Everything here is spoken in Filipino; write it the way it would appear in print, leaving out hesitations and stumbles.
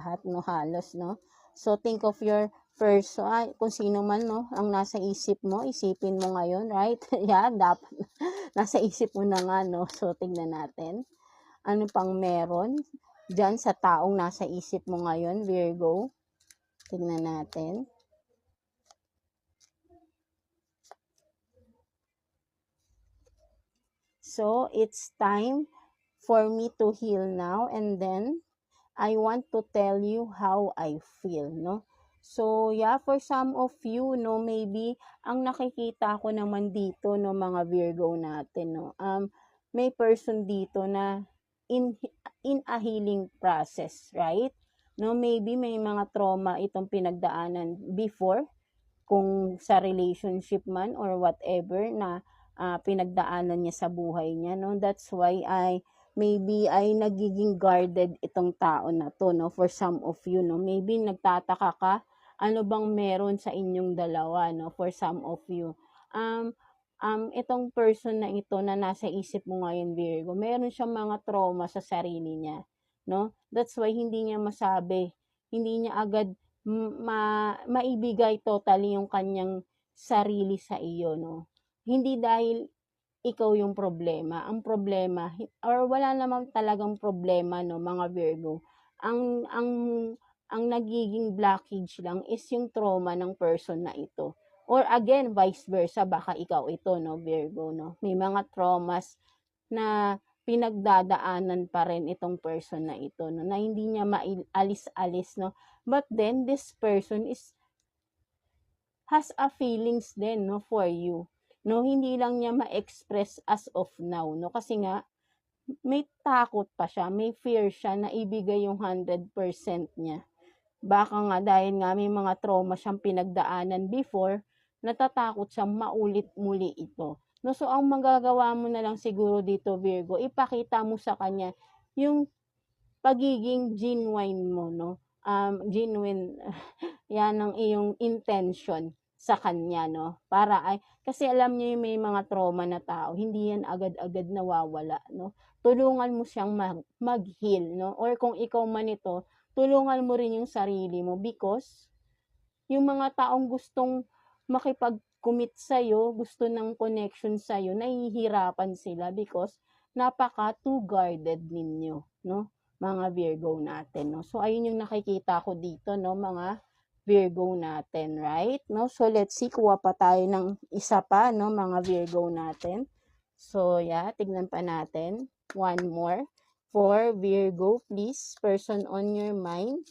lahat, no, halos, no. So, think of your person, kung sino man, no, ang nasa isip mo, isipin mo ngayon, right? Yeah, dapat, nasa isip mo na nga, no. So, tingnan natin. Ano pang meron dyan sa taong nasa isip mo ngayon, Virgo? Tingnan natin. So, it's time for me to heal now, and then I want to tell you how I feel, no? So, yeah, for some of you, no, maybe, ang nakikita ko naman dito, no, mga Virgo natin, no, may person dito na in, in a healing process, right? No, maybe may mga trauma itong pinagdaanan before, kung sa relationship man or whatever na pinagdaanan niya sa buhay niya, no? That's why maybe ay nagiging guarded itong tao na to, no? For some of you, no? Maybe nagtataka ka, ano bang meron sa inyong dalawa, no? For some of you. Itong person na ito na nasa isip mo ngayon, Virgo, meron siyang mga trauma sa sarili niya, no? That's why hindi niya masabi, hindi niya agad maibigay totally yung kanyang sarili sa iyo, no? Hindi dahil ikaw yung problema. Ang problema, or wala namang talagang problema, no, mga Virgo. Ang nagiging blockage lang is yung trauma ng person na ito. Or again, vice versa, baka ikaw ito, no, Virgo, no? May mga traumas na pinagdadaanan pa rin itong person na ito, no, na hindi niya maalis-alis, no. But then this person has a feelings din, no, for you, no, hindi lang niya ma-express as of now, no, kasi nga may takot pa siya, may fear siya na ibigay yung 100% niya. Baka nga dahil nga may mga trauma siyang pinagdaanan before, natatakot siyang maulit-muli ito. No, so ang magagawa mo na lang siguro dito, Virgo, ipakita mo sa kanya yung pagiging genuine mo, no? Genuine, yan ang iyong intention sa kanya, no? Para kasi alam niyo yung may mga trauma na tao, hindi yan agad-agad nawawala, no? Tulungan mo siyang mag-heal, no? Or kung ikaw man ito, tulungan mo rin yung sarili mo, because yung mga taong gustong makipag-commit sa'yo, gusto ng connection sa'yo, nahihirapan sila because napaka too guarded ninyo, no? Mga Virgo natin, no? So, ayun yung nakikita ko dito, no? Mga Virgo natin, right? No? So, let's see, kuha pa tayo ng isa pa, no? Mga Virgo natin. So, yeah, tignan pa natin. One more. For Virgo, please, person on your mind.